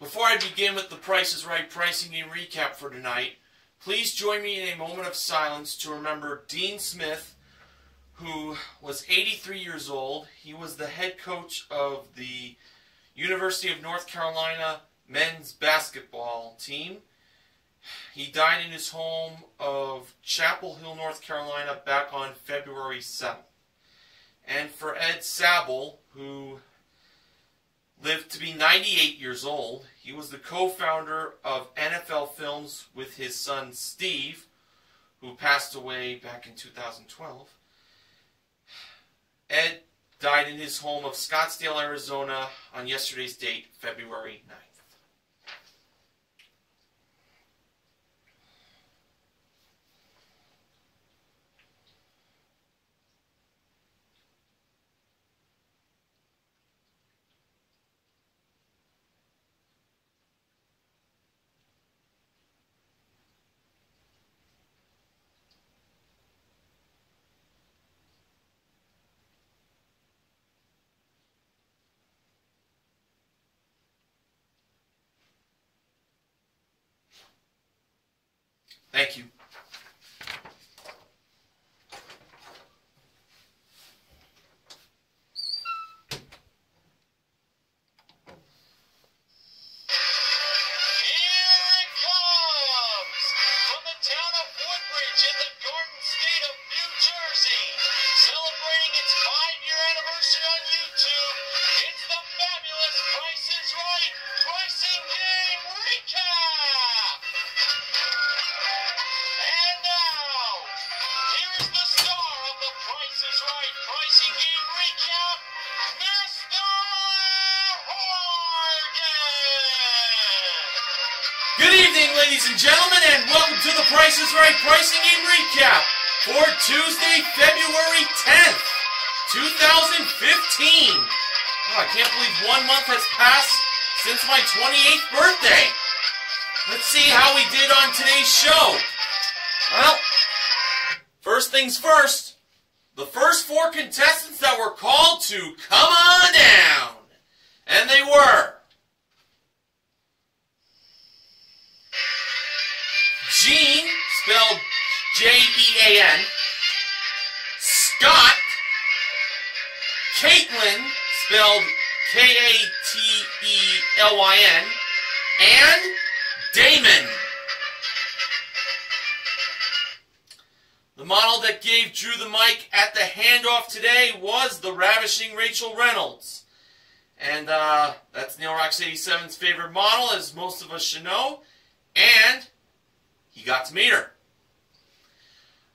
Before I begin with the Price is Right pricing game recap for tonight, please join me in a moment of silence to remember Dean Smith, who was 83 years old. He was the head coach of the University of North Carolina men's basketball team. He died in his home of Chapel Hill, North Carolina back on February 7th. And for Ed Sabel, who lived to be 98 years old, he was the co-founder of NFL Films with his son Steve, who passed away back in 2012. Ed died in his home of Scottsdale, Arizona on yesterday's date, February 9th. Thank you. Good evening, ladies and gentlemen, and welcome to the Price is Right pricing game recap for Tuesday, February 10th, 2015. Oh, I can't believe 1 month has passed since my 28th birthday. Let's see how we did on today's show. Well, first things first, the first 4 contestants that were called to come on down, and they were Jean, spelled J-E-A-N, Scott, Caitlin, spelled K-A-T-E-L-Y-N, and Damon. The model that gave Drew the mic at the handoff today was the ravishing Rachel Reynolds. And that's Neil Rocks 87's favorite model, as most of us should know. And he got to meet her.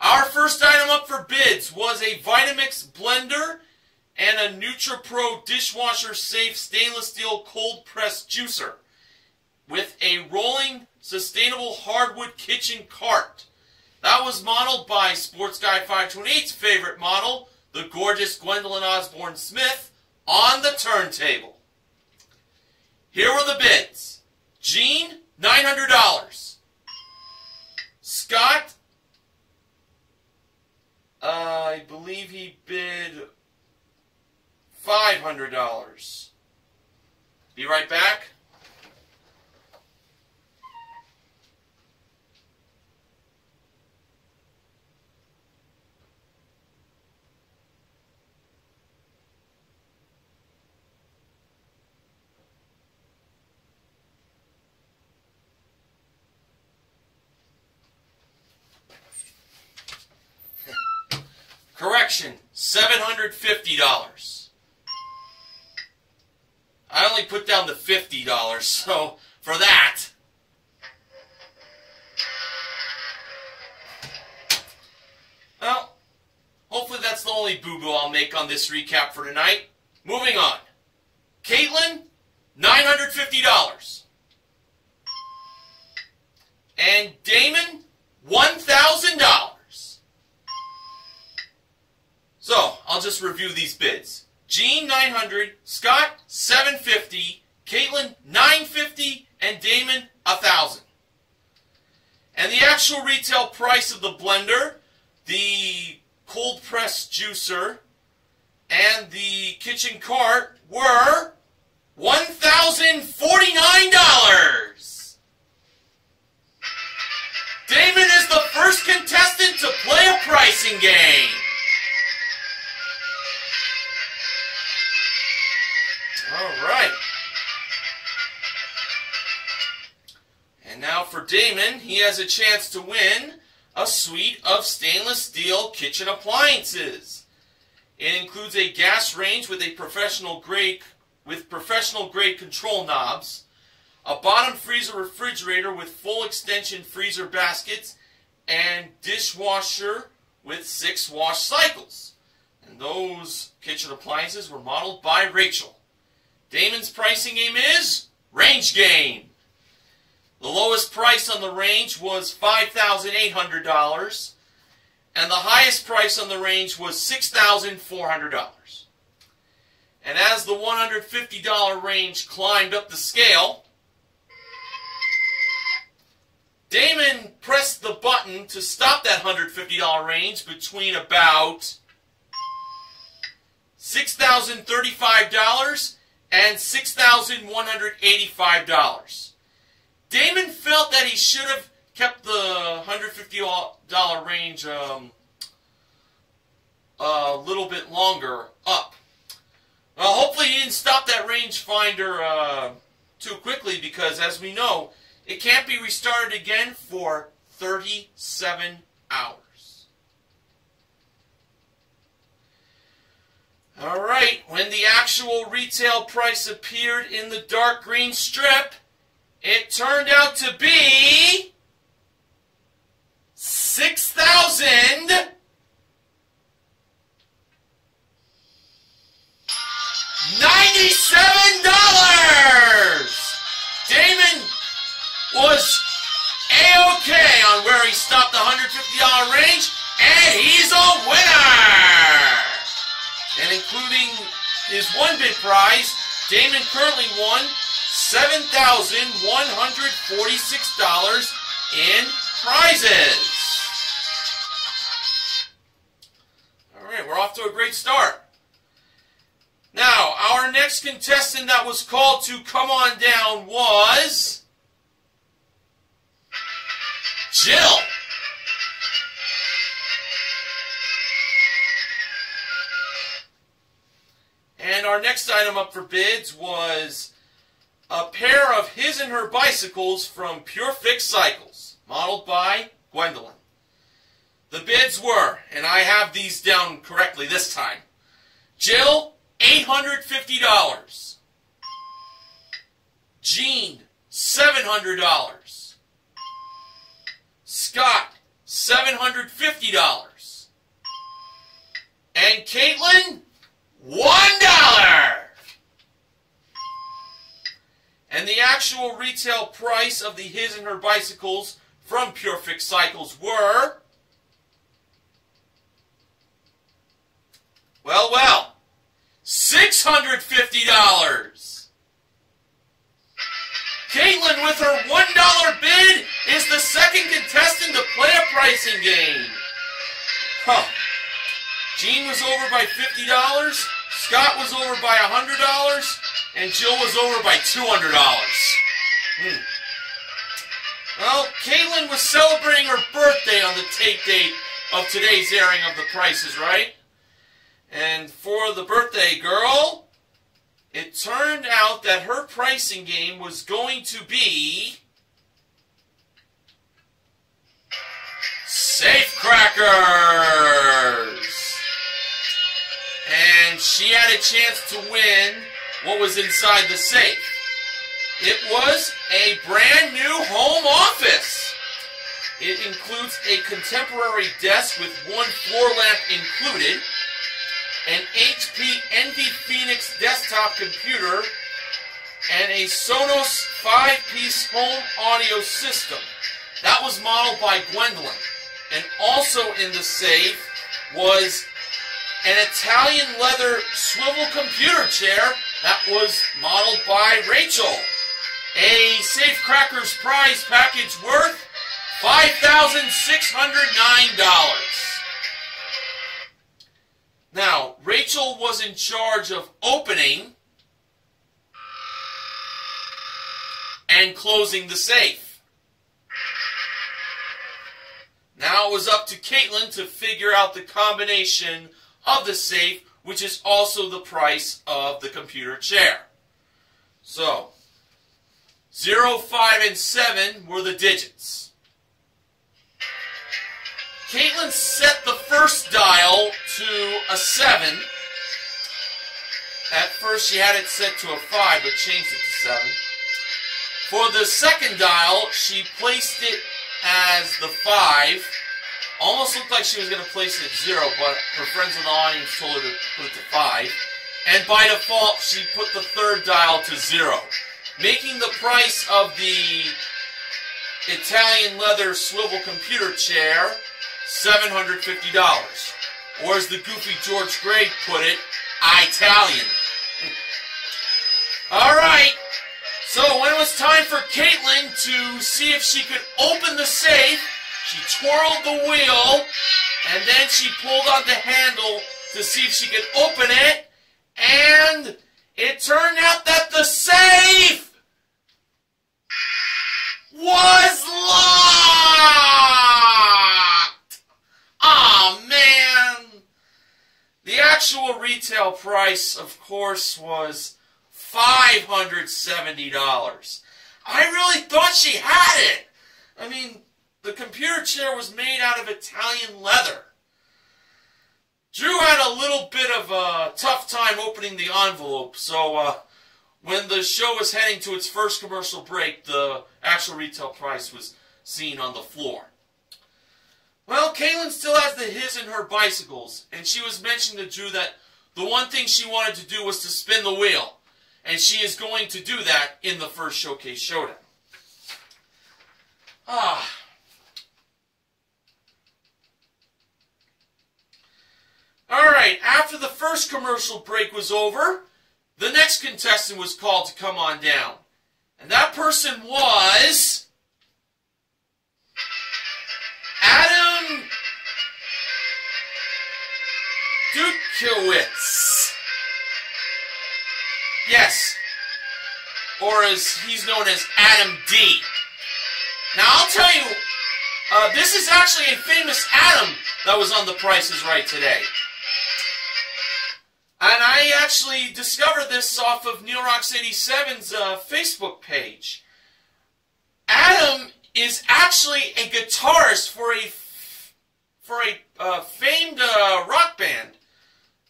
Our first item up for bids was a Vitamix blender and a NutriPro dishwasher safe stainless steel cold press juicer with a rolling sustainable hardwood kitchen cart. That was modeled by Sports Guy 528's favorite model, the gorgeous Gwendolyn Osborne Smith, on the turntable. Here were the bids. Gene, $900. Scott, I believe he bid $500. Be right back. Correction, $750. I only put down the $50, so for that. Well, hopefully that's the only boo-boo I'll make on this recap for tonight. Moving on. Caitlin, $950. And Damon, $1,000. So, I'll just review these bids. Gene, $900, Scott, $750, Caitlin, $950, and Damon, $1,000. And the actual retail price of the blender, the cold press juicer, and the kitchen cart were $1,049. Damon is the first contestant to play a pricing game. All right. And now for Damon, he has a chance to win a suite of stainless steel kitchen appliances. It includes a gas range with a professional grade control knobs, a bottom freezer refrigerator with full extension freezer baskets, and dishwasher with 6 wash cycles. And those kitchen appliances were modeled by Rachel. Damon's pricing game is Range Game. The lowest price on the range was $5,800, and the highest price on the range was $6,400. And as the $150 range climbed up the scale, Damon pressed the button to stop that $150 range between about $6,035 and $6,185. Damon felt that he should have kept the $150 range a little bit longer up. Well, hopefully he didn't stop that rangefinder too quickly, because as we know, it can't be restarted again for 37 hours. All right, when the actual retail price appeared in the dark green strip, it turned out to be $6,097. Damon was A-OK on where he stopped the $150 range, and he's a winner! And including his one bid prize, Damon currently won $7,146 in prizes. All right, we're off to a great start. Now, our next contestant that was called to come on down was Jill. And our next item up for bids was a pair of his and her bicycles from Pure Fix Cycles, modeled by Gwendolyn. The bids were, and I have these down correctly this time, Jill, $850. Jean, $700. Scott, $750. And Caitlin, $1. And the actual retail price of the his and her bicycles from Pure Fix Cycles were, well, $650. Caitlin, with her $1 bid, is the second contestant to play a pricing game. Jean was over by $50, Scott was over by $100, and Jill was over by $200. Well, Caitlin was celebrating her birthday on the tape date of today's airing of The Price is Right. And for the birthday girl, it turned out that her pricing game was going to be Safe Crackers. And she had a chance to win what was inside the safe. It was a brand new home office. It includes a contemporary desk with one floor lamp included, an HP Envy Phoenix desktop computer, and a Sonos 5-piece home audio system. That was modeled by Gwendolyn. And also in the safe was an Italian leather swivel computer chair that was modeled by Rachel. A Safe Crackers prize package worth $5,609. Now, Rachel was in charge of opening and closing the safe. Now it was up to Caitlin to figure out the combination of the safe, which is also the price of the computer chair. So, 0, 5, and 7 were the digits. Caitlin set the first dial to a 7. At first she had it set to a 5, but changed it to 7. For the second dial, she placed it as the 5. Almost looked like she was going to place it at 0, but her friends in the audience told her to put it to 5. And by default, she put the third dial to 0, making the price of the Italian leather swivel computer chair $750. Or as the goofy George Gray put it, Italian. Alright, so when it was time for Caitlin to see if she could open the safe, she twirled the wheel, and then she pulled on the handle to see if she could open it, and it turned out that the safe was locked! Aw, man! The actual retail price, of course, was $570. I really thought she had it! I mean, the computer chair was made out of Italian leather. Drew had a little bit of a tough time opening the envelope, so when the show was heading to its first commercial break, the actual retail price was seen on the floor. Well, Caitlin still has the his and her bicycles, and she was mentioning to Drew that the one thing she wanted to do was to spin the wheel, and she is going to do that in the first Showcase Showdown. Alright, after the first commercial break was over, the next contestant was called to come on down. And that person was Adam Dukowitz. Yes, or as he's known as Adam D. Now I'll tell you, this is actually a famous Adam that was on The Price is Right today. And I actually discovered this off of Neil Rocks 87's Facebook page. Adam is actually a guitarist for a famed rock band.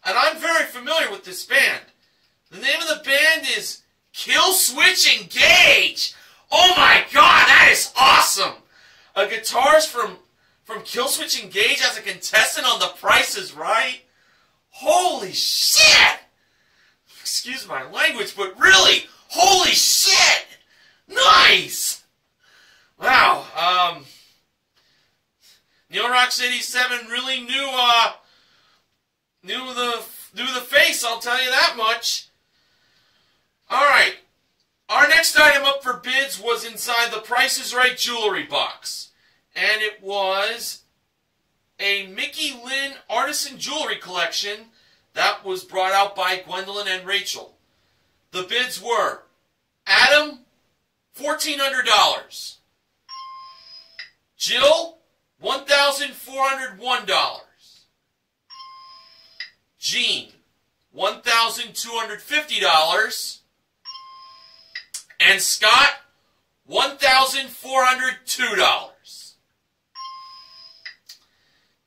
And I'm very familiar with this band. The name of the band is Kill Switch Engage. Oh my god, that is awesome! A guitarist from Kill Switch Engage as a contestant on The Price is Right? Holy shit! Excuse my language, but really, holy shit! Nice! Wow, Neil Rocks 87 really knew the face, I'll tell you that much. Alright, our next item up for bids was inside the Price is Right jewelry box. And it was a Mickey Lynn Artisan Jewelry Collection that was brought out by Gwendolyn and Rachel. The bids were Adam, $1,400. Jill, $1,401. Jean, $1,250. And Scott, $1,402.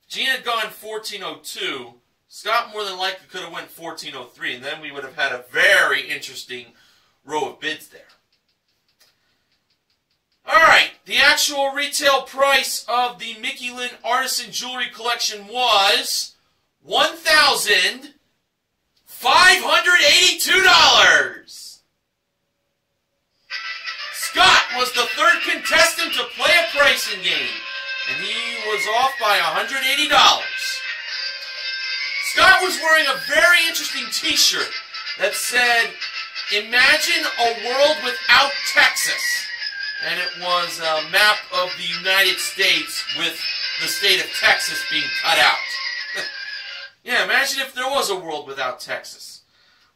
Jean had gone 1402. Scott more than likely could have went 1403, and then we would have had a very interesting row of bids there. Alright, the actual retail price of the Mickey Lynn Artisan Jewelry Collection was $1,582. Scott was the third contestant to play a pricing game, and he was off by $180. Scott was wearing a very interesting t-shirt that said, "Imagine a world without Texas." And it was a map of the United States with the state of Texas being cut out. Yeah, imagine if there was a world without Texas.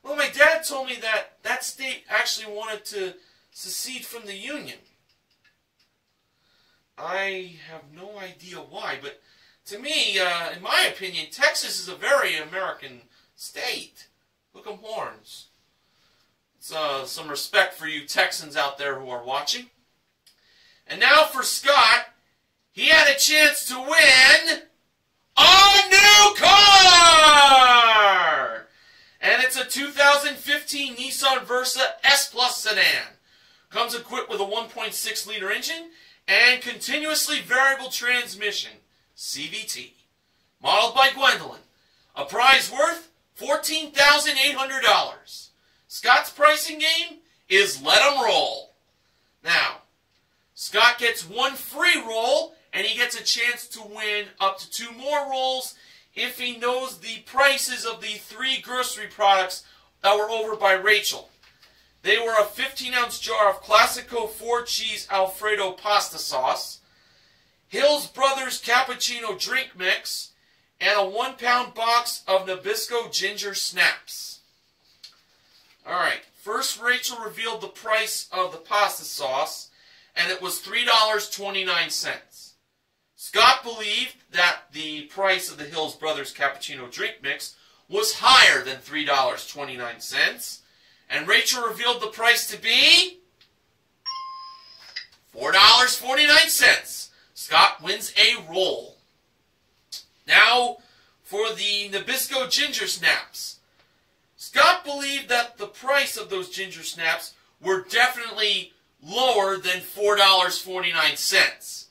Well, my dad told me that that state actually wanted to secede from the Union. I have no idea why, but to me, in my opinion, Texas is a very American state. Hook 'em horns. It's, some respect for you Texans out there who are watching. And now for Scott, he had a chance to win a new car! And it's a 2015 Nissan Versa S-Plus sedan. Comes equipped with a 1.6-liter engine and continuously variable transmission, CVT. Modeled by Gwendolyn. A prize worth $14,800. Scott's pricing game is let 'em roll. Now, Scott gets one free roll, and he gets a chance to win up to 2 more rolls if he knows the prices of the 3 grocery products that were over by Rachel. They were a 15-ounce jar of Classico 4-cheese Alfredo pasta sauce, Hills Brothers Cappuccino drink mix, and a 1-pound box of Nabisco ginger snaps. Alright, first Rachel revealed the price of the pasta sauce, and it was $3.29. Scott believed that the price of the Hills Brothers Cappuccino drink mix was higher than $3.29, and Rachel revealed the price to be $4.49. Scott wins a roll. Now, for the Nabisco ginger snaps. Scott believed that the price of those ginger snaps were definitely lower than $4.49.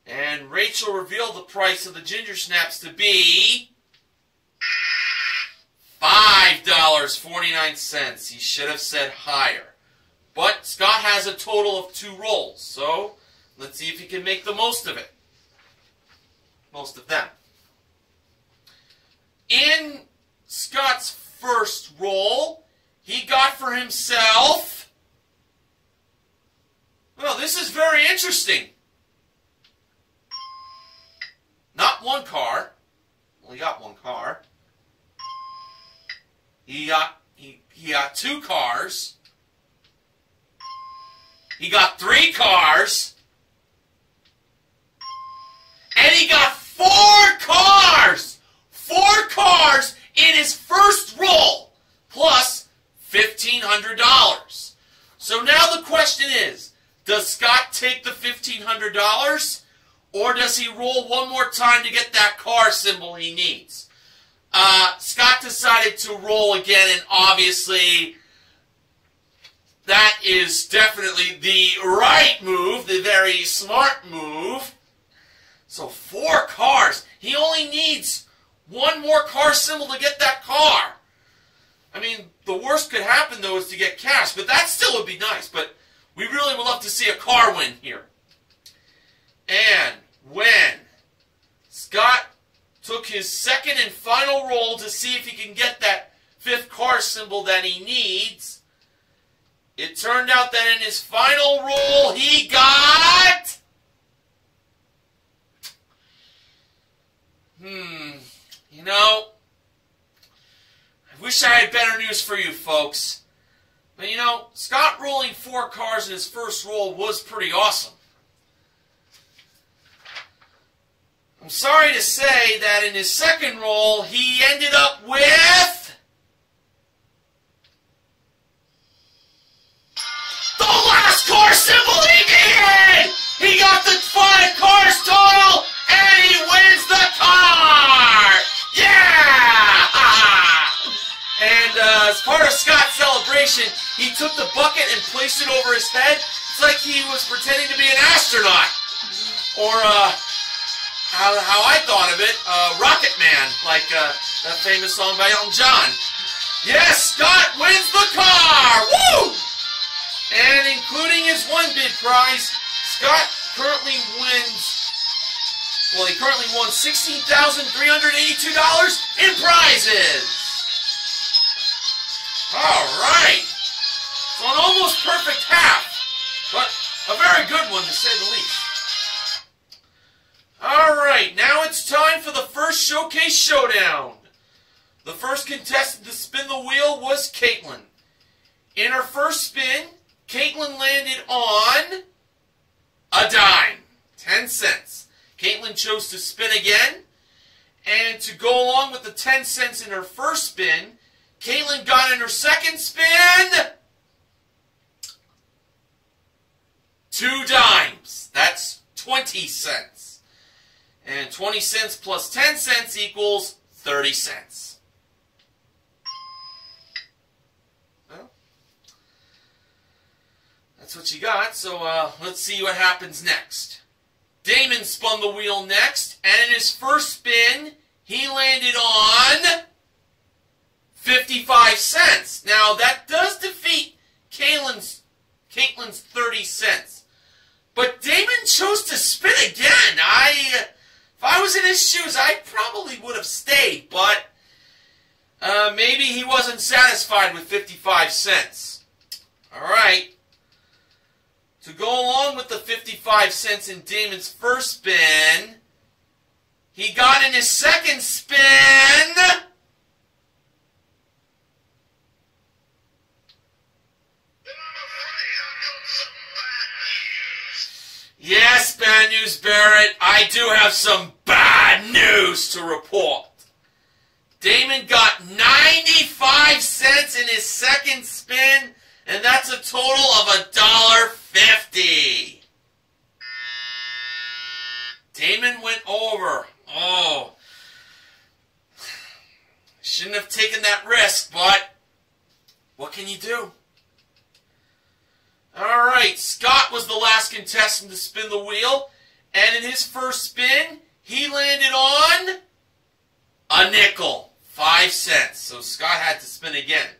And Rachel revealed the price of the ginger snaps to be $5.49. He should have said higher. But Scott has a total of 2 rolls, so let's see if he can make the most of it. Most of them. In Scott's first roll, he got for himself... Well, this is very interesting. Not one car. Only got one car. He got 2 cars. He got 3 cars. And he got 4 cars! 4 cars in his first roll, plus $1,500. So now the question is, does Scott take the $1,500, or does he roll one more time to get that car symbol he needs? Scott decided to roll again, and obviously that is definitely the right move, the very smart move. So 4 cars. He only needs one more car symbol to get that car. I mean, the worst could happen, though, is to get cash, but that still would be nice. But we really would love to see a car win here. And when Scott took his second and final roll to see if he can get that 5th car symbol that he needs, it turned out that in his final roll he got... You know, I wish I had better news for you folks. But you know, Scott rolling 4 cars in his first roll was pretty awesome. I'm sorry to say that in his second roll, he ended up with... the last car symbol he needed! He got the 5 cars total, and he wins the car! Yeah! And as part of Scott's celebration, he took the bucket and placed it over his head. It's like he was pretending to be an astronaut. Or, how I thought of it, Rocket Man, like that famous song by Elton John. Yes, Scott wins the car! Woo! And including his 1 bid prize, Scott currently wins... Well, he currently won $16,382 in prizes. All right. So an almost perfect half, but a very good one to say the least. All right, now it's time for the first Showcase Showdown. The first contestant to spin the wheel was Caitlin. In her first spin, Caitlin landed on a dime, 10 cents. Caitlin chose to spin again, and to go along with the 10 cents in her first spin, Caitlin got in her second spin 2 dimes. That's 20 cents. And 20 cents plus 10 cents equals 30 cents. Well, that's what you got. So let's see what happens next. Damon spun the wheel next, and in his first spin, he landed on 55 cents. Now, that does defeat Caitlin's 30 cents. But Damon chose to spin again. If I was in his shoes, I probably would have stayed, but maybe he wasn't satisfied with 55 cents. All right. To go along with the 55 cents in Damon's first spin, he got in his second spin yes, Bad News Barrett, I do have some bad news to report. Damon got 95 cents in his second spin, and that's a total of $1.50. Damon went over. Oh. Shouldn't have taken that risk, but what can you do? Alright, Scott was the last contestant to spin the wheel, and in his first spin, he landed on a nickel, 5 cents. So Scott had to spin again.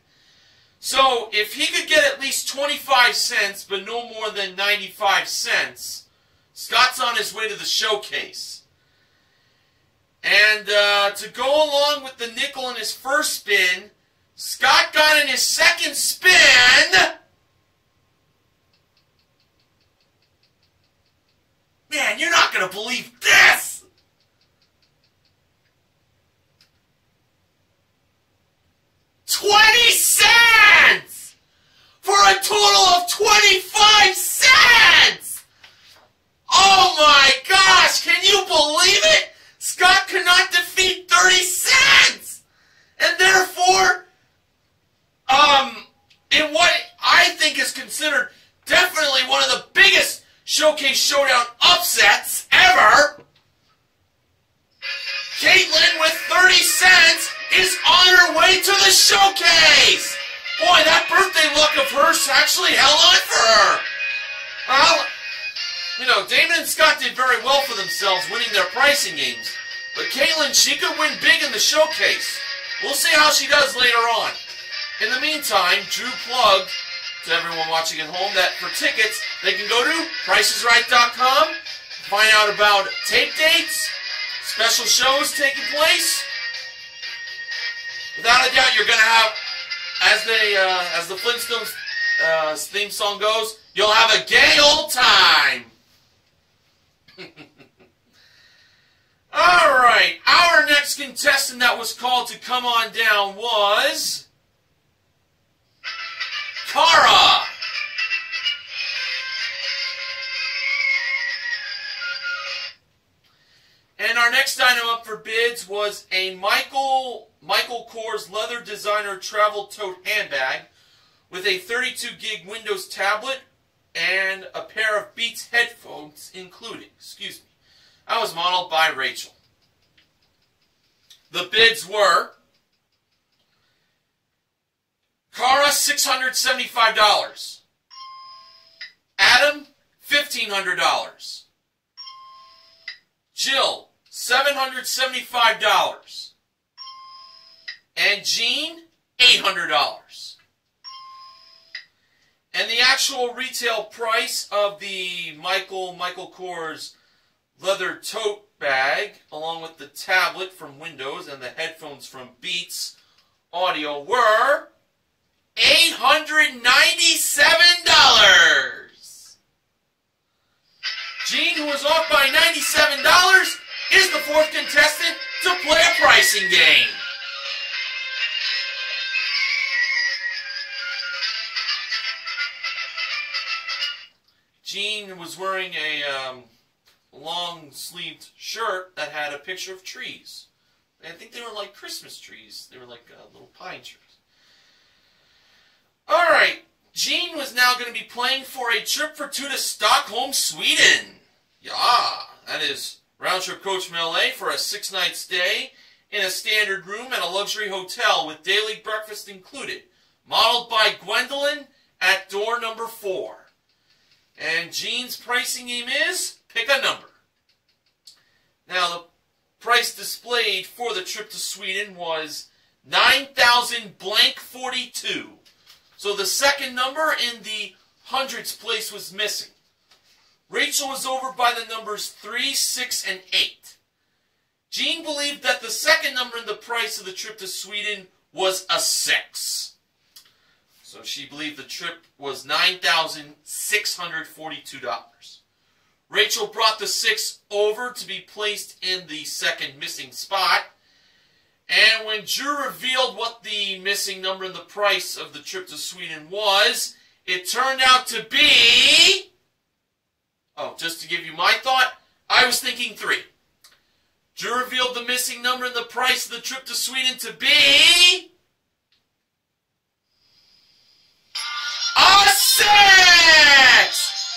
So if he could get at least 25 cents, but no more than 95 cents, Scott's on his way to the showcase. And to go along with the nickel in his first spin, Scott got in his second spin. Man, you're not going to believe this! $0.20! For a total of 25 cents! Oh my gosh, can you believe it? Scott could not defeat 30 cents! And therefore, in what I think is considered definitely one of the biggest Showcase Showdown upsets ever, Caitlin with 30 cents is on her way to the showcase. Boy, that birthday look of hers actually held on for her. Well, you know, Damon and Scott did very well for themselves winning their pricing games. But Caitlin, she could win big in the showcase. We'll see how she does later on. In the meantime, Drew plugged to everyone watching at home that for tickets, they can go to PricesRight.com, find out about tape dates, special shows taking place. Without a doubt, you're going to have, as the Flintstones theme song goes, you'll have a gay old time. All right, our next contestant that was called to come on down was Cara. And our next item up for bids was a Michael Kors leather designer travel tote handbag with a 32 gig Windows tablet and a pair of Beats headphones included. Excuse me. That was modeled by Rachel. The bids were Cara, $675. Adam, $1,500. Jill, $775. And Jean, $800. And the actual retail price of the Michael Kors leather tote bag, along with the tablet from Windows and the headphones from Beats Audio, were $897. Gene, who was off by $97, is the fourth contestant to play a pricing game. Jean was wearing a long-sleeved shirt that had a picture of trees. I think they were like Christmas trees. They were like little pine trees. All right, Jean was now going to be playing for a trip for two to Stockholm, Sweden. Yeah, that is round-trip coach from LA for a 6-night stay in a standard room at a luxury hotel with daily breakfast included. Modeled by Gwendolyn at door number 4. And Jean's pricing game is pick a number. Now, the price displayed for the trip to Sweden was 9,000 blank 42. So the second number in the hundreds place was missing. Rachel was over by the numbers 3, 6, and 8. Jean believed that the second number in the price of the trip to Sweden was a 6. So she believed the trip was $9,642. Rachel brought the 6 over to be placed in the second missing spot. And when Drew revealed what the missing number in the price of the trip to Sweden was, it turned out to be... Oh, just to give you my thought, I was thinking 3. Drew revealed the missing number in the price of the trip to Sweden to be... a 6!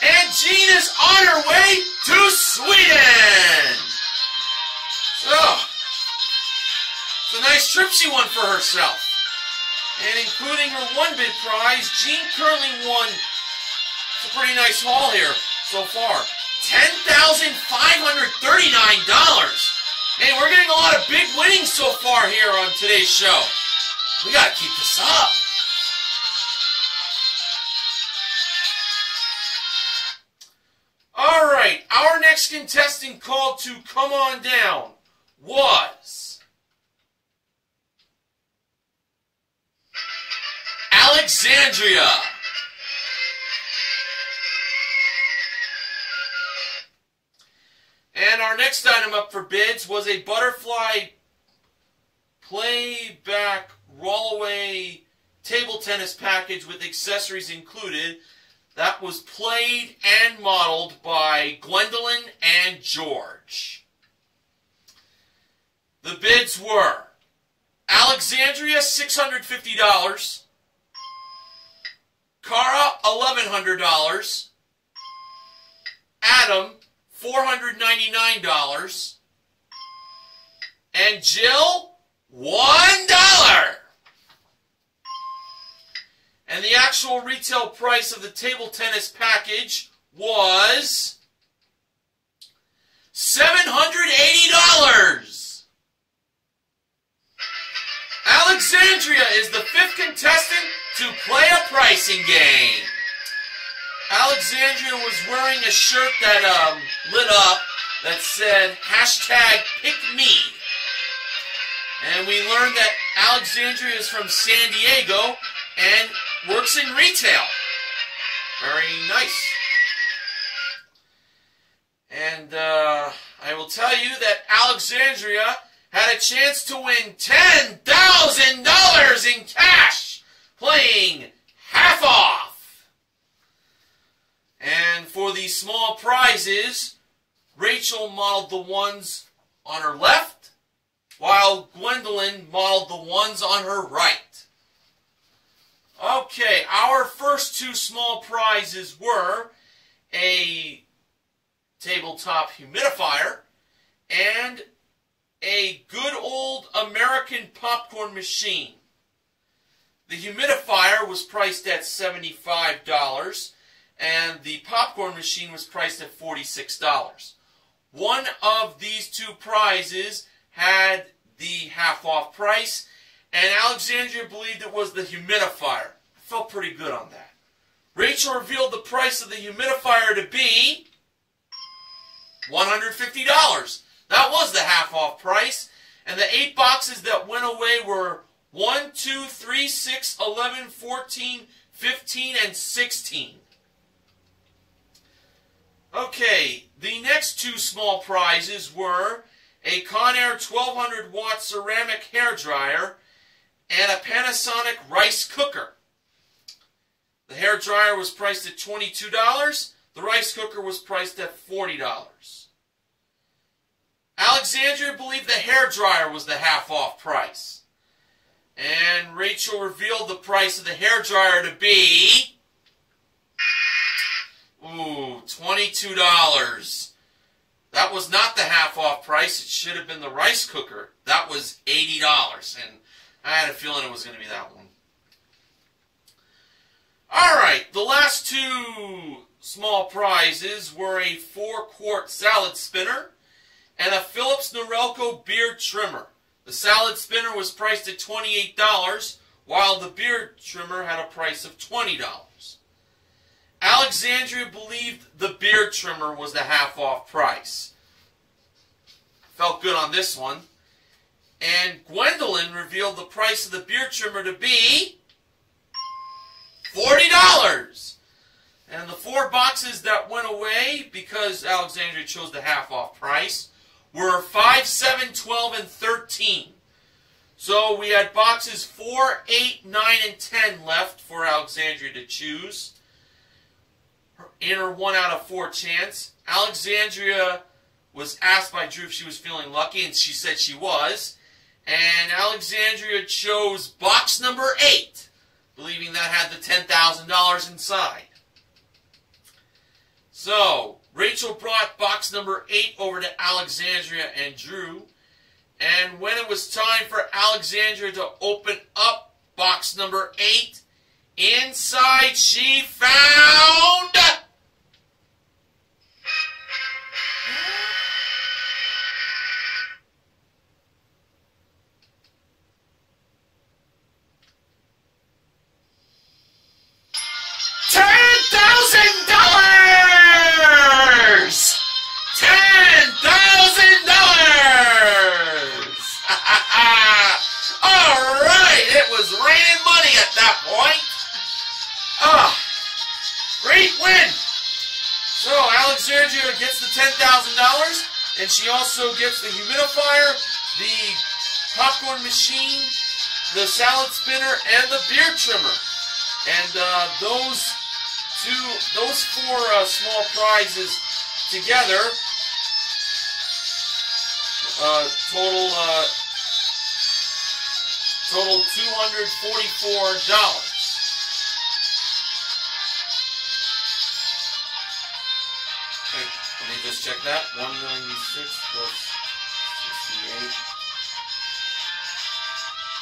And Jean is on her way to Sweden! So, it's a nice trip she won for herself. And including her 1-bid prize, Jean currently won, it's a pretty nice haul here so far, $10,539. Hey, we're getting a lot of big winnings so far here on today's show. We gotta keep this up. Alright, our next contestant called to come on down was Alexandria. And our next item up for bids was a butterfly playback rollaway table tennis package with accessories included that was played and modeled by Gwendolyn and George. The bids were Alexandria, $650, Cara, $1,100, Adam, $499, and Jill, $1. And the actual retail price of the table tennis package was $780. Alexandria is the 5th contestant to play a pricing game. Alexandria was wearing a shirt that lit up that said #PickMe. And we learned that Alexandria is from San Diego and works in retail. Very nice. And I will tell you that Alexandria had a chance to win $10,000 in cash playing half off. And for the small prizes, Rachel modeled the ones on her left, while Gwendolyn modeled the ones on her right. Okay, our first 2 small prizes were a tabletop humidifier and a good old American popcorn machine. The humidifier was priced at $75 and the popcorn machine was priced at $46. One of these 2 prizes had the half-off price, and Alexandria believed it was the humidifier. I felt pretty good on that. Rachel revealed the price of the humidifier to be $150. That was the half-off price, and the 8 boxes that went away were 1, 2, 3, 6, 11, 14, 15, and 16. Okay, the next 2 small prizes were a Conair 1200 watt ceramic hair dryer and a Panasonic rice cooker. The hair dryer was priced at $22. The rice cooker was priced at $40. Alexandria believed the hairdryer was the half-off price. And Rachel revealed the price of the hairdryer to be $22. That was not the half-off price. It should have been the rice cooker. That was $80. And I had a feeling it was going to be that one. Alright, the last two small prizes were a 4-quart salad spinner and a Philips Norelco beard trimmer. The salad spinner was priced at $28, while the beard trimmer had a price of $20. Alexandria believed the beard trimmer was the half-off price. Felt good on this one. And Gwendolyn revealed the price of the beard trimmer to be $40. And the 4 boxes that went away, because Alexandria chose the half-off price, were 5, 7, 12, and 13. So we had boxes 4, 8, 9, and 10 left for Alexandria to choose in her 1 out of 4 chance. Alexandria was asked by Drew if she was feeling lucky, and she said she was. And Alexandria chose box number 8, believing that had the $10,000 inside. So, Rachel brought box number 8 over to Alexandria and Drew. And when it was time for Alexandria to open up box number 8, inside she found Alexandria gets the $10,000, and she also gets the humidifier, the popcorn machine, the salad spinner, and the beard trimmer. And those 4 small prizes together total $244. Let me just check that. 196 plus 68.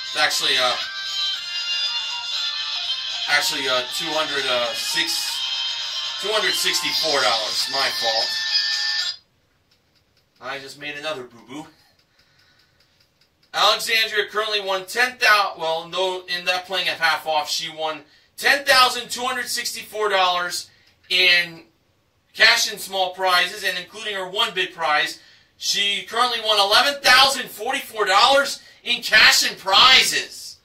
It's actually $264. My fault. I just made another boo-boo. Alexandria currently won $10,000. Well, no, in that playing at half off, she won $10,264 in cash and small prizes, and including her 1 big prize, she currently won $11,044 in cash and prizes.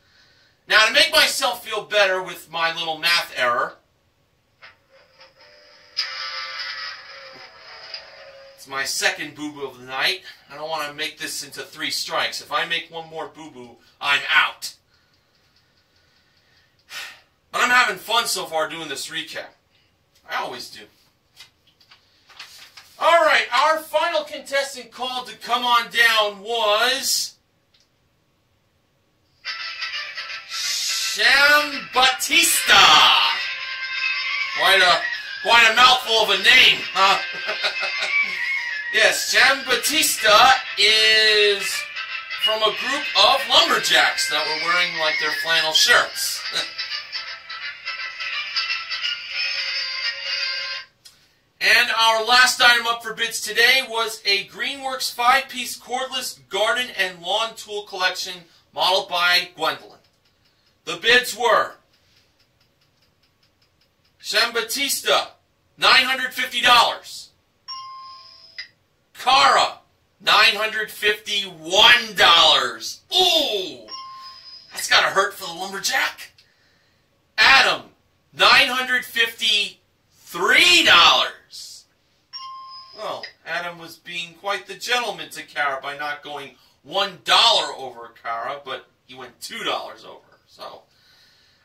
Now, to make myself feel better with my little math error, it's my second boo-boo of the night. I don't want to make this into 3 strikes. If I make 1 more boo-boo, I'm out. But I'm having fun so far doing this recap. I always do. Alright, our final contestant called to come on down was Sham Batista. Quite a mouthful of a name, huh? Yes, Sham Batista is from a group of lumberjacks that were wearing like their flannel shirts. And our last item up for bids today was a Greenworks 5-piece cordless garden and lawn tool collection modeled by Gwendolyn. The bids were Sham Batista, $950. Cara, $951. Ooh, that's gotta hurt for the lumberjack. Adam, $953. Well, Adam was being quite the gentleman to Cara by not going $1 over Cara, but he went $2 over. So,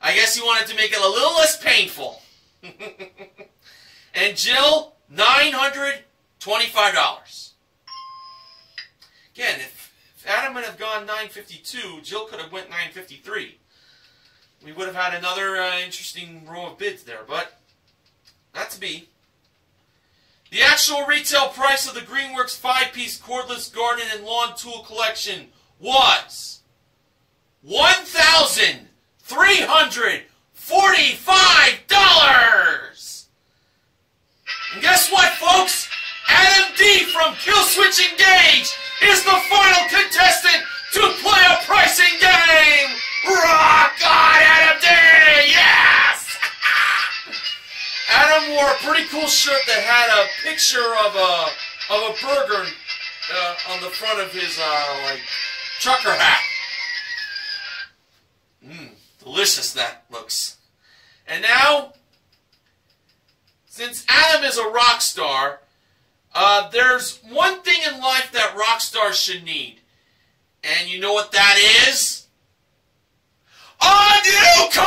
I guess he wanted to make it a little less painful. And Jill, $925. Again, if Adam would have gone $952, Jill could have went $953. We would have had another interesting row of bids there, but not to be. The actual retail price of the Greenworks 5-piece cordless garden and lawn tool collection was $1,345! And guess what, folks? Adam D. from Killswitch Engage is the final contestant to play a pricing game! Rock on, Adam D! Yes! Adam wore a pretty cool shirt that had a picture of a burger on the front of his like trucker hat. Delicious that looks. And now, since Adam is a rock star, there's one thing in life that rock stars should need. And you know what that is? A new car!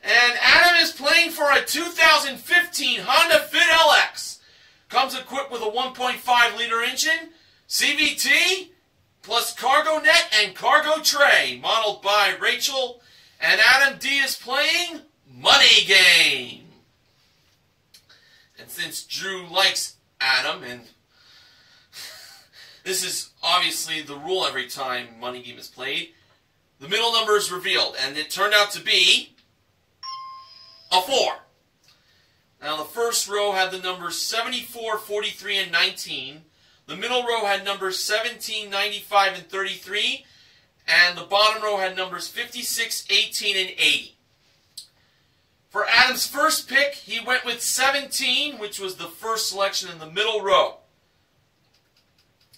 And Adam is playing for a 2015 Honda Fit LX. Comes equipped with a 1.5-liter engine, CVT, plus cargo net and cargo tray, modeled by Rachel. And Adam D. is playing Money Game. And since Drew likes Adam, and this is obviously the rule every time Money Game is played, the middle number is revealed, and it turned out to be a 4. Now the first row had the numbers 74, 43, and 19. The middle row had numbers 17, 95, and 33. And the bottom row had numbers 56, 18, and 80. For Adam's first pick, he went with 17, which was the first selection in the middle row.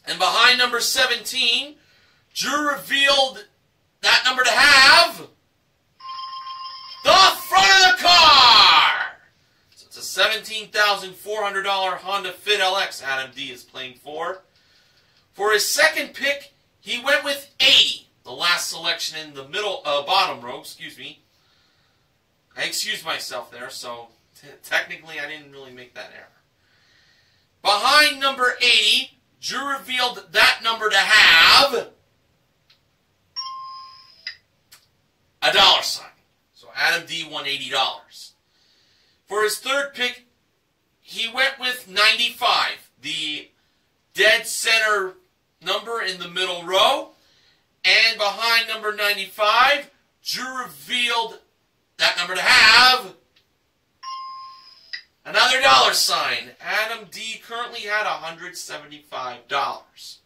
And behind number 17, Drew revealed that number to have the front of the car! So it's a $17,400 Honda Fit LX Adam D. is playing for. For his second pick, he went with 80. The last selection in the middle, bottom row, excuse me. I excused myself there, so technically I didn't really make that error. Behind number 80, Drew revealed that number to have a dollar sign. So Adam D. won $80. For his third pick, he went with 95, the dead center number in the middle row. And behind number 95, Drew revealed that number to have another dollar sign. Adam D. currently had $175.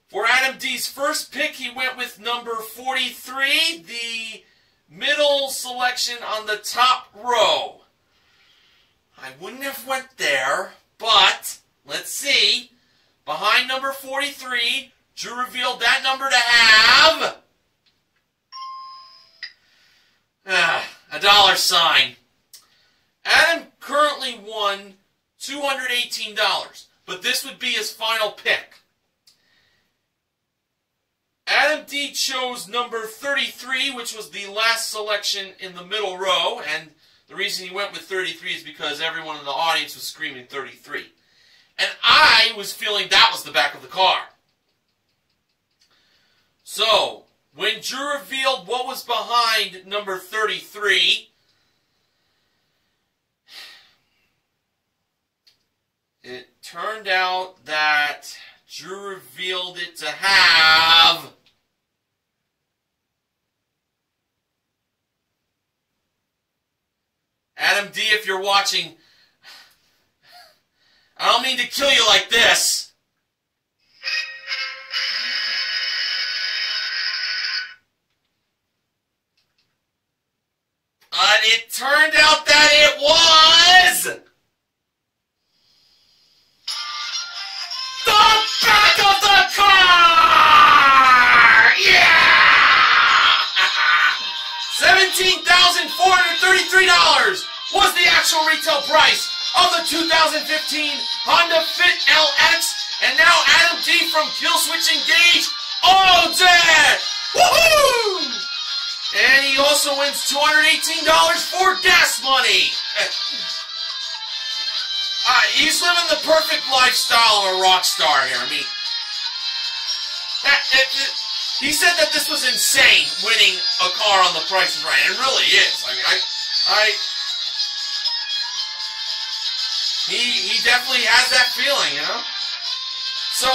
For Adam D.'s first pick, he went with number 43, the middle selection on the top row. I wouldn't have went there, but let's see. Behind number 43, Drew revealed that number to have a dollar sign. Adam currently won $218, but this would be his final pick. Adam D. chose number 33, which was the last selection in the middle row, and the reason he went with 33 is because everyone in the audience was screaming 33. And I was feeling that was the back of the car. So, when Drew revealed what was behind number 33, it turned out that Drew revealed it to have Adam D., if you're watching, I don't mean to kill you like this. But it turned out that it was the back of the car! Yeah! $17,433 was the actual retail price of the 2015 Honda Fit LX. And now Adam D. from Killswitch Engage owns it! Woohoo! And he he also wins $218 for gas money. He's living the perfect lifestyle of a rock star here. I mean, he said that this was insane, winning a car on The Price is Right. It really is. I mean, he definitely has that feeling, you know. So,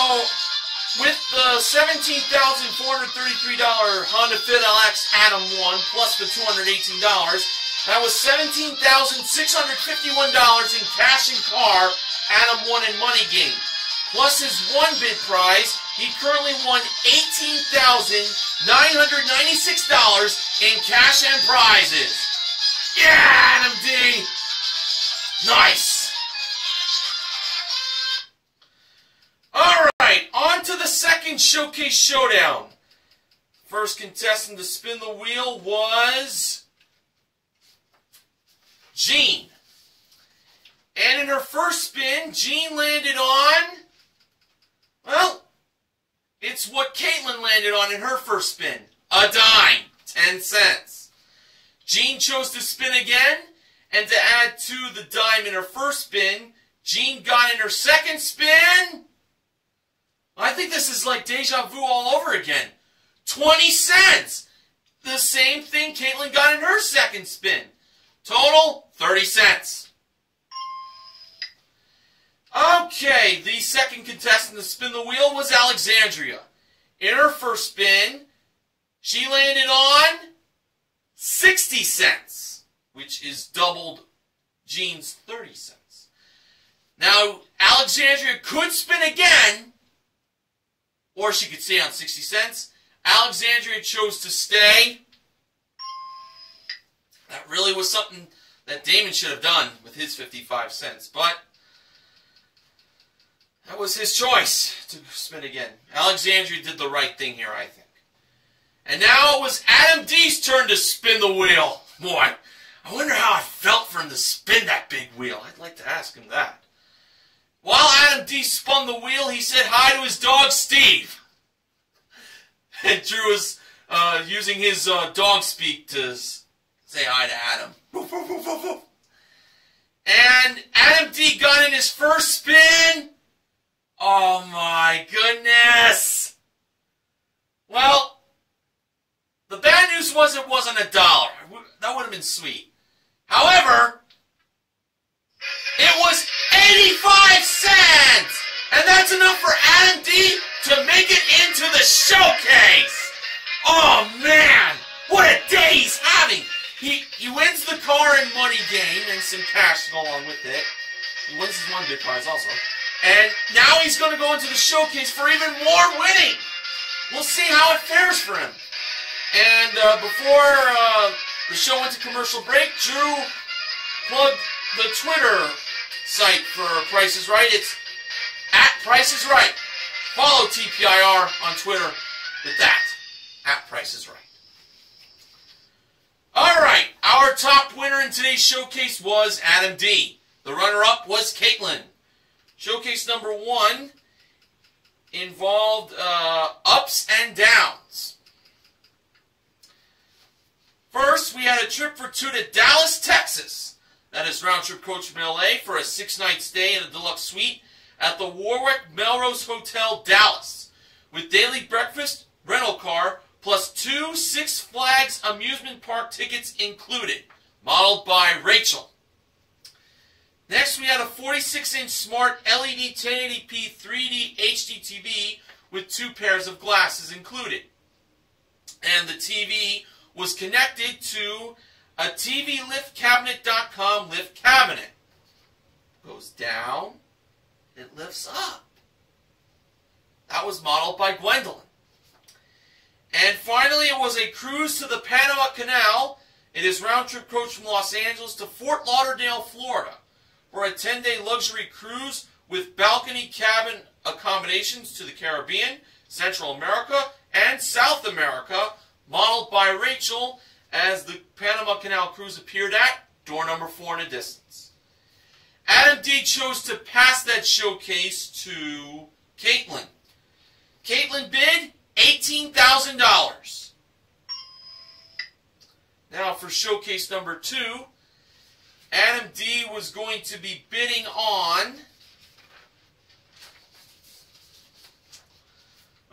with the $17,433 Honda Fit LX Atom 1 plus the $218, that was $17,651 in cash and car Atom 1 and money game. Plus his one bid prize, he currently won $18,996 in cash and prizes. Yeah, Adam D! Nice! Alright, on to the second Showcase Showdown. First contestant to spin the wheel was Jean. And in her first spin, Jean landed on, well, it's what Caitlin landed on in her first spin. A dime. 10 cents. Jean chose to spin again, and to add to the dime in her first spin, Jean got in her second spin. I think this is like deja vu all over again. 20 cents. The same thing Caitlin got in her second spin. Total, 30 cents. Okay, the second contestant to spin the wheel was Alexandria. In her first spin, she landed on 60 cents, which is doubled Jean's 30 cents. Now, Alexandria could spin again, or she could stay on 60 cents. Alexandria chose to stay. That really was something that Damon should have done with his 55 cents, but that was his choice to spin again. Alexandria did the right thing here, I think. And now it was Adam D's turn to spin the wheel. Boy, I wonder how it felt for him to spin that big wheel. I'd like to ask him that. While Adam D spun the wheel, he said hi to his dog, Steve. And Drew was using his dog speak to say hi to Adam. And Adam D got in his first spin. Oh my goodness. Well, the bad news was it wasn't $1. That would have been sweet. However, it was 85 cents! And that's enough for Adam D to make it into the showcase! Oh man! What a day he's having! He wins the car and money game and some cash to go along with it. He wins his one big prize also. And now he's going to go into the showcase for even more winning. We'll see how it fares for him. And before the show went to commercial break, Drew plugged the Twitter site for Price is Right. It's @PriceIsRight. Follow TPIR on Twitter with that, @PriceIsRight. Alright, our top winner in today's showcase was Adam D. The runner-up was Caitlin. Showcase number 1 involved ups and downs. First, we had a trip for two to Dallas, Texas. That is round-trip coach from LA for a 6-night stay in a deluxe suite at the Warwick Melrose Hotel, Dallas, with daily breakfast, rental car, plus 2 Six Flags amusement park tickets included, modeled by Rachel. Next, we had a 46-inch smart LED 1080p 3D HD TV with 2 pairs of glasses included. And the TV was connected to a TVLiftCabinet.com lift cabinet. Goes down, it lifts up. That was modeled by Gwendolyn. And finally, it was a cruise to the Panama Canal. It is round-trip coach from Los Angeles to Fort Lauderdale, Florida, for a 10-day luxury cruise with balcony cabin accommodations to the Caribbean, Central America, and South America, modeled by Rachel, as the Panama Canal cruise appeared at door number 4 in the distance. Adam D chose to pass that showcase to Caitlin. Caitlin bid $18,000. Now for showcase number 2, Adam D was going to be bidding on,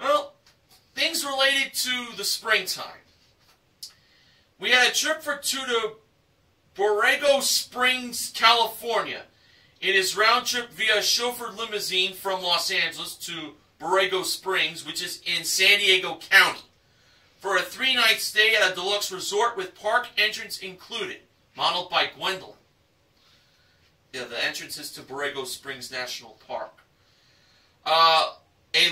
well, things related to the springtime. We had a trip for 2 to Borrego Springs, California. It is round trip via chauffeured limousine from Los Angeles to Borrego Springs, which is in San Diego County, for a 3-night stay at a deluxe resort with park entrance included, modeled by Gwendolyn. Yeah, the entrance is to Borrego Springs National Park. A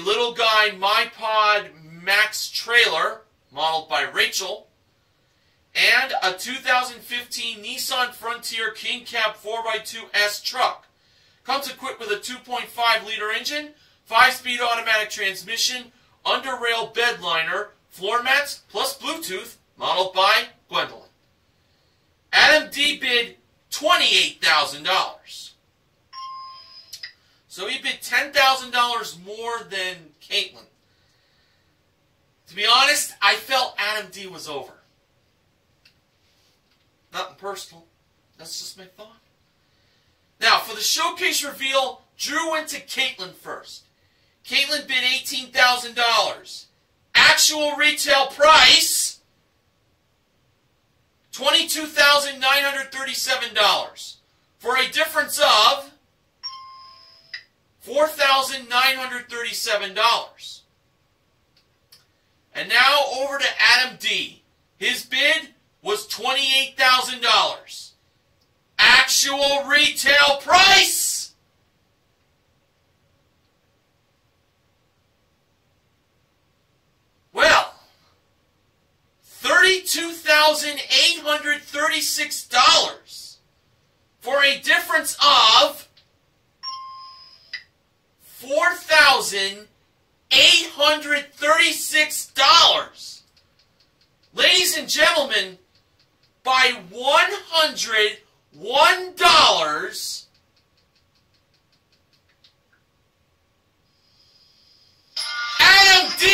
Little Guy MyPod Max trailer, modeled by Rachel, and a 2015 Nissan Frontier King Cab 4x2S truck. Comes equipped with a 2.5-liter engine, 5-speed automatic transmission, under-rail bed liner, floor mats, plus Bluetooth, modeled by Gwendolyn. Adam D bid $28,000. So he bid $10,000 more than Caitlin. To be honest, I felt Adam D was over. Nothing personal. That's just my thought. Now, for the showcase reveal, Drew went to Caitlin first. Caitlin bid $18,000. Actual retail price, $22,937. For a difference of $4,937. And now over to Adam D. His bid was $28,000. Actual retail price, well, $32,836 for a difference of $4,836. Ladies and gentlemen, by $101, Adam D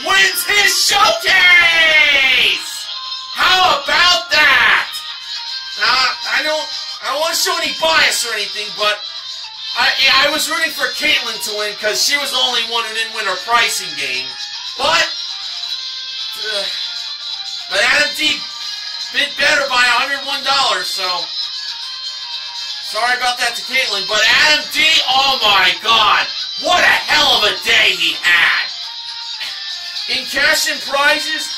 wins his showcase! How about that? Now, I don't want to show any bias or anything, but I was rooting for Caitlin to win because she was the only one who didn't win her pricing game. But Adam D bid better by $101, so sorry about that to Caitlin. But Adam D, oh my God, what a hell of a day he had! In cash and prizes,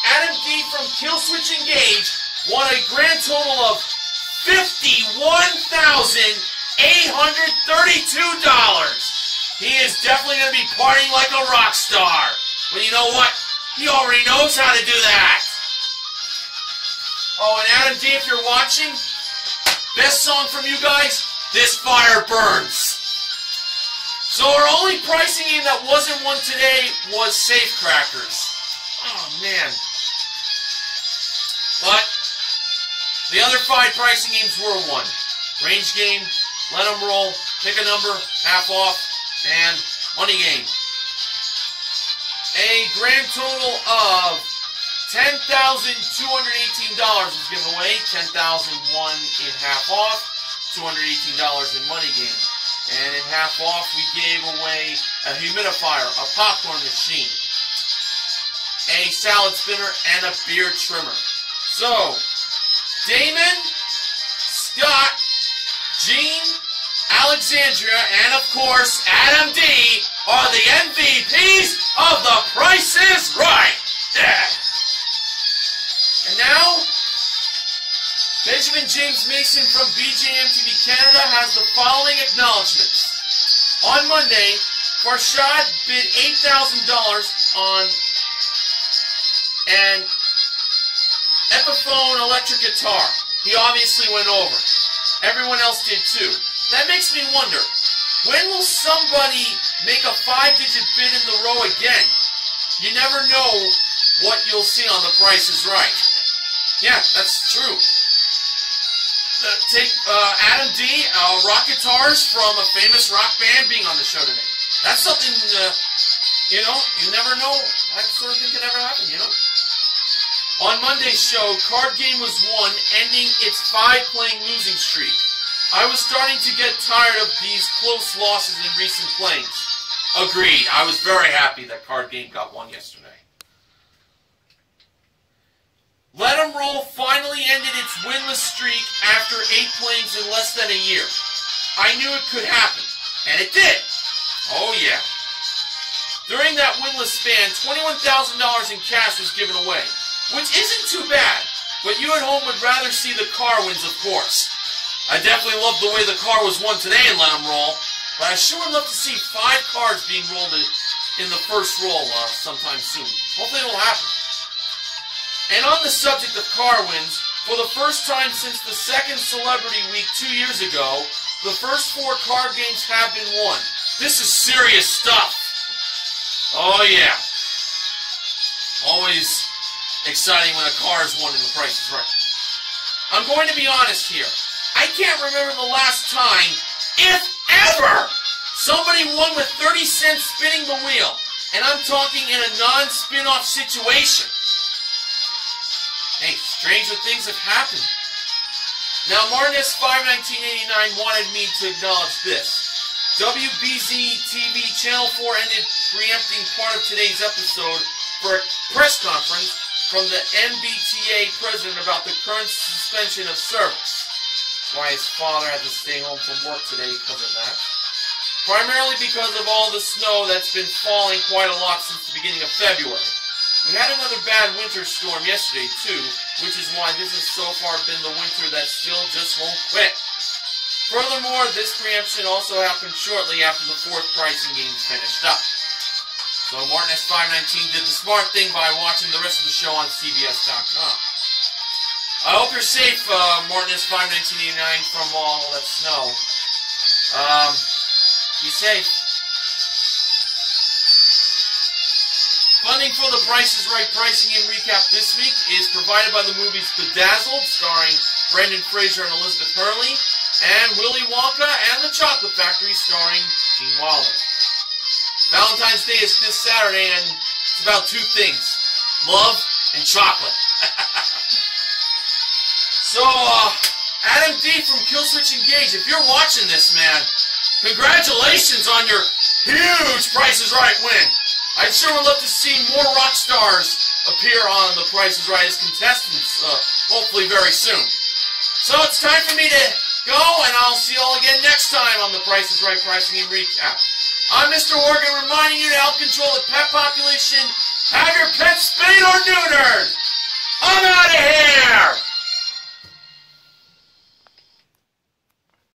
Adam D from Killswitch Engage won a grand total of $51,832. He is definitely going to be partying like a rock star. But you know what? He already knows how to do that. Oh, and Adam D, if you're watching, best song from you guys, This Fire Burns. So our only pricing game that wasn't won today was Safecrackers. Oh, man. But the other 5 pricing games were won. Range game, let them roll, pick a number, half off, and money game. A grand total of $10,218 was given away. $10,001 in half off, $218 in money game. And in half off, we gave away a humidifier, a popcorn machine, a salad spinner, and a beard trimmer. So, Damon, Scott, Gene, Alexandria, and of course, Adam D are the MVPs of The Price is Right. Yeah. And now, Benjamin James Mason from BJMTV Canada has the following acknowledgments. On Monday, Farshad bid $8,000 on an Epiphone electric guitar. He obviously went over. Everyone else did too. That makes me wonder, when will somebody make a 5-digit bid in the row again? You never know what you'll see on The Price is Right. Yeah, that's true. Take Adam D, rock guitars from a famous rock band being on the show today. That's something, you know, you never know. That sort of thing can ever happen, you know. On Monday's show, Card Game was won, ending its 5-playing losing streak. I was starting to get tired of these close losses in recent playings. Agreed. I was very happy that Card Game got won yesterday. Let 'em Roll finally ended its winless streak after 8 playings in less than a year. I knew it could happen, and it did. Oh yeah. During that winless span, $21,000 in cash was given away, which isn't too bad, but you at home would rather see the car wins, of course. I definitely love the way the car was won today in Let 'em Roll, but I sure would love to see 5 cards being rolled in the first roll sometime soon. Hopefully it will happen. And on the subject of car wins, for the first time since the second Celebrity Week 2 years ago, the first 4 card games have been won. This is serious stuff. Oh yeah. Always exciting when a car is won and the price is right. I'm going to be honest here. I can't remember the last time, if ever, somebody won with 30 cents spinning the wheel. And I'm talking in a non-spin-off situation. Hey, stranger things have happened. Now, Martin S5-1989 wanted me to acknowledge this. WBZ TV Channel 4 ended preempting part of today's episode for a press conference from the MBTA president about the current suspension of service. Why his father had to stay home from work today because of that. Primarily because of all the snow that's been falling quite a lot since the beginning of February. We had another bad winter storm yesterday, too, which is why this has so far been the winter that still just won't quit. Furthermore, this preemption also happened shortly after the 4th pricing game finished up. So Martin S519 did the smart thing by watching the rest of the show on CBS.com. I hope you're safe, Martin S5-1989, from all that snow. Be safe. Funding for the Price is Right pricing and recap this week is provided by the movies Bedazzled, starring Brendan Fraser and Elizabeth Hurley, and Willy Wonka and the Chocolate Factory, starring Gene Wilder. Valentine's Day is this Saturday, and it's about 2 things: love and chocolate. So, Adam D. from Killswitch Engage, if you're watching this, man, congratulations on your huge Price is Right win. I sure would love to see more rock stars appear on The Price is Right as contestants, hopefully very soon. So it's time for me to go, and I'll see you all again next time on The Price is Right Pricing and Recap. I'm Mr. Horgan, reminding you to help control the pet population. Have your pets spayed or neutered!